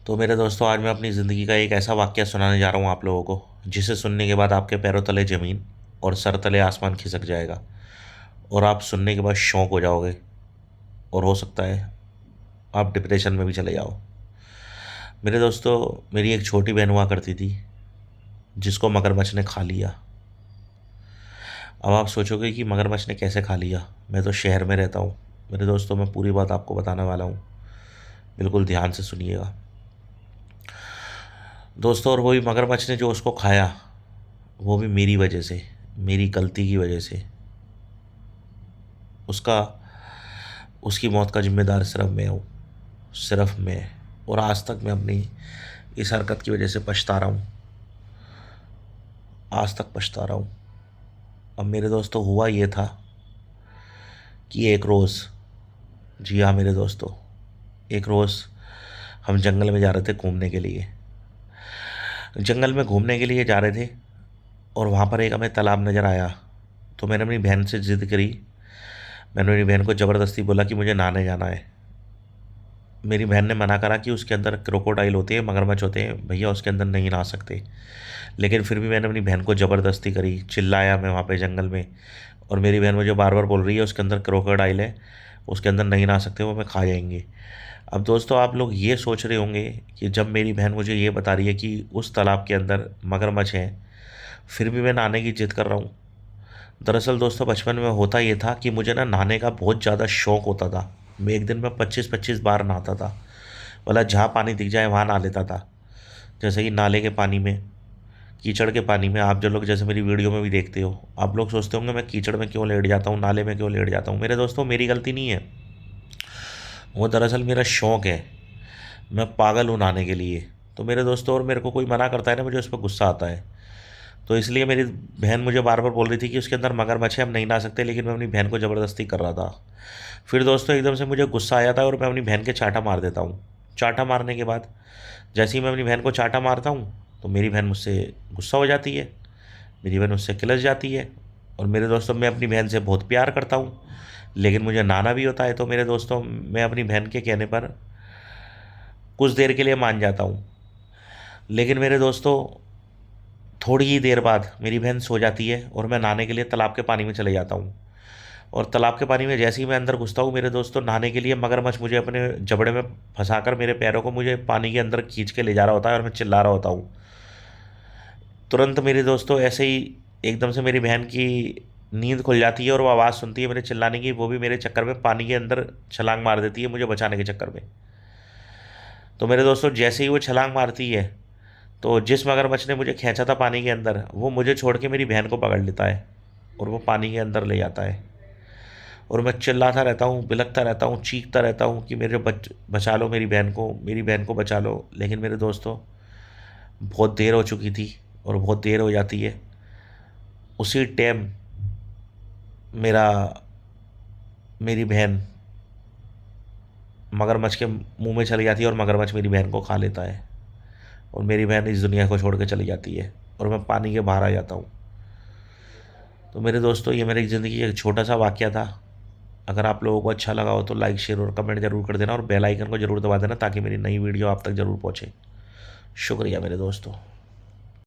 तो मेरे दोस्तों, आज मैं अपनी ज़िंदगी का एक ऐसा वाक़या सुनाने जा रहा हूँ आप लोगों को, जिसे सुनने के बाद आपके पैरों तले ज़मीन और सर तले आसमान खिसक जाएगा और आप सुनने के बाद शॉक हो जाओगे और हो सकता है आप डिप्रेशन में भी चले जाओ। मेरे दोस्तों, मेरी एक छोटी बहन हुआ करती थी, जिसको मगरमच्छ ने खा लिया। अब आप सोचोगे कि मगरमच्छ ने कैसे खा लिया? मैं तो शहर में रहता हूँ। मेरे दोस्तों, मैं पूरी बात आपको बताने वाला हूँ, बिल्कुल ध्यान से सुनिएगा दोस्तों। और वही मगरमच्छ ने जो उसको खाया, वो भी मेरी वजह से, मेरी गलती की वजह से। उसका उसकी मौत का ज़िम्मेदार सिर्फ़ मैं हूँ, सिर्फ़ मैं। और आज तक मैं अपनी इस हरकत की वजह से पछता रहा हूँ, आज तक पछता रहा हूँ। अब मेरे दोस्तों, हुआ ये था कि एक रोज़, जी हाँ मेरे दोस्तों, एक रोज़ हम जंगल में जा रहे थे घूमने के लिए। जंगल में घूमने के लिए जा रहे थे और वहाँ पर एक हमें तालाब नज़र आया। तो मैंने अपनी बहन से ज़िद करी। मैंने मेरी बहन को ज़बरदस्ती बोला कि मुझे नहाने जाना है। मेरी बहन ने मना करा कि उसके अंदर क्रोकोडाइल होते हैं, मगरमच्छ होते हैं, भैया उसके अंदर नहीं नहा सकते। लेकिन फिर भी मैंने अपनी बहन को ज़बरदस्ती करी, चिल्लाया मैं वहाँ पे जंगल में। और मेरी बहन मुझे बार बार बोल रही है उसके अंदर क्रोकोडाइल है, उसके अंदर नहीं नहा सकते, वो हमें खा जाएंगे। अब दोस्तों, आप लोग ये सोच रहे होंगे कि जब मेरी बहन मुझे ये बता रही है कि उस तालाब के अंदर मगरमच्छ है, फिर भी मैं नहाने की जिद कर रहा हूँ। दरअसल दोस्तों, बचपन में होता ये था कि मुझे ना नहाने का बहुत ज़्यादा शौक़ होता था। मैं एक दिन में 25-25 बार नहाता था। मतलब जहाँ पानी दिख जाए वहाँ नहा लेता था। जैसे कि नाले के पानी में, कीचड़ के पानी में। आप जो लोग जैसे मेरी वीडियो में भी देखते हो, आप लोग सोचते होंगे मैं कीचड़ में क्यों लेट जाता हूँ, नाले में क्यों लेट जाता हूँ। मेरे दोस्तों, मेरी गलती नहीं है, वो दरअसल मेरा शौक़ है। मैं पागल हूँ नहाने के लिए। तो मेरे दोस्तों, और मेरे को कोई मना करता है ना, मुझे उस पर गुस्सा आता है। तो इसलिए मेरी बहन मुझे बार बार बोल रही थी कि उसके अंदर मगरमच्छ है, हम नहीं नहा सकते, लेकिन मैं अपनी बहन को ज़बरदस्ती कर रहा था। फिर दोस्तों, एकदम से मुझे गुस्सा आया था और मैं अपनी बहन के चाटा मार देता हूँ। चाटा मारने के बाद जैसे ही मैं अपनी बहन को चाटा मारता हूँ, तो मेरी बहन मुझसे गुस्सा हो जाती है, मेरी बहन मुझसे किलस जाती है। और मेरे दोस्तों, मैं अपनी बहन से बहुत प्यार करता हूँ, लेकिन मुझे नहाना भी होता है। तो मेरे दोस्तों, मैं अपनी बहन के कहने पर कुछ देर के लिए मान जाता हूँ। लेकिन मेरे दोस्तों, थोड़ी ही देर बाद मेरी बहन सो जाती है और मैं नहाने के लिए तालाब के पानी में चले जाता हूँ। और तालाब के पानी में जैसे ही मैं अंदर घुसता हूँ मेरे दोस्तों, नहाने के लिए, मगरमच्छ मुझे अपने जबड़े में फंसाकर मेरे पैरों को मुझे पानी के अंदर खींच के ले जा रहा होता है और मैं चिल्ला रहा होता हूँ। तुरंत मेरे दोस्तों, ऐसे ही एकदम से मेरी बहन की नींद खुल जाती है और वो आवाज़ सुनती है मेरे चिल्लाने की। वो भी मेरे चक्कर में पानी के अंदर छलांग मार देती है, मुझे बचाने के चक्कर में। तो मेरे दोस्तों, जैसे ही वो छलांग मारती है, तो जिस मगरमच्छ ने मुझे खींचा था पानी के अंदर, वो मुझे छोड़ के मेरी बहन को पकड़ लेता है और वो पानी के अंदर ले जाता है। और मैं चिल्लाता रहता हूँ, बिलखता रहता हूँ, चीखता रहता हूँ कि मेरे बचा लो मेरी बहन को, मेरी बहन को बचा लो। लेकिन मेरे दोस्तों, बहुत देर हो चुकी थी और बहुत देर हो जाती है। उसी टाइम मेरा मेरी बहन मगरमच्छ के मुंह में चली जाती है और मगरमच्छ मेरी बहन को खा लेता है और मेरी बहन इस दुनिया को छोड़ के चली जाती है और मैं पानी के बाहर आ जाता हूँ। तो मेरे दोस्तों, ये मेरी ज़िंदगी का एक छोटा सा वाक़या था। अगर आप लोगों को अच्छा लगा हो तो लाइक, शेयर और कमेंट ज़रूर कर देना और बेल आइकन को ज़रूर दबा देना, ताकि मेरी नई वीडियो आप तक ज़रूर पहुँचे। शुक्रिया मेरे दोस्तों।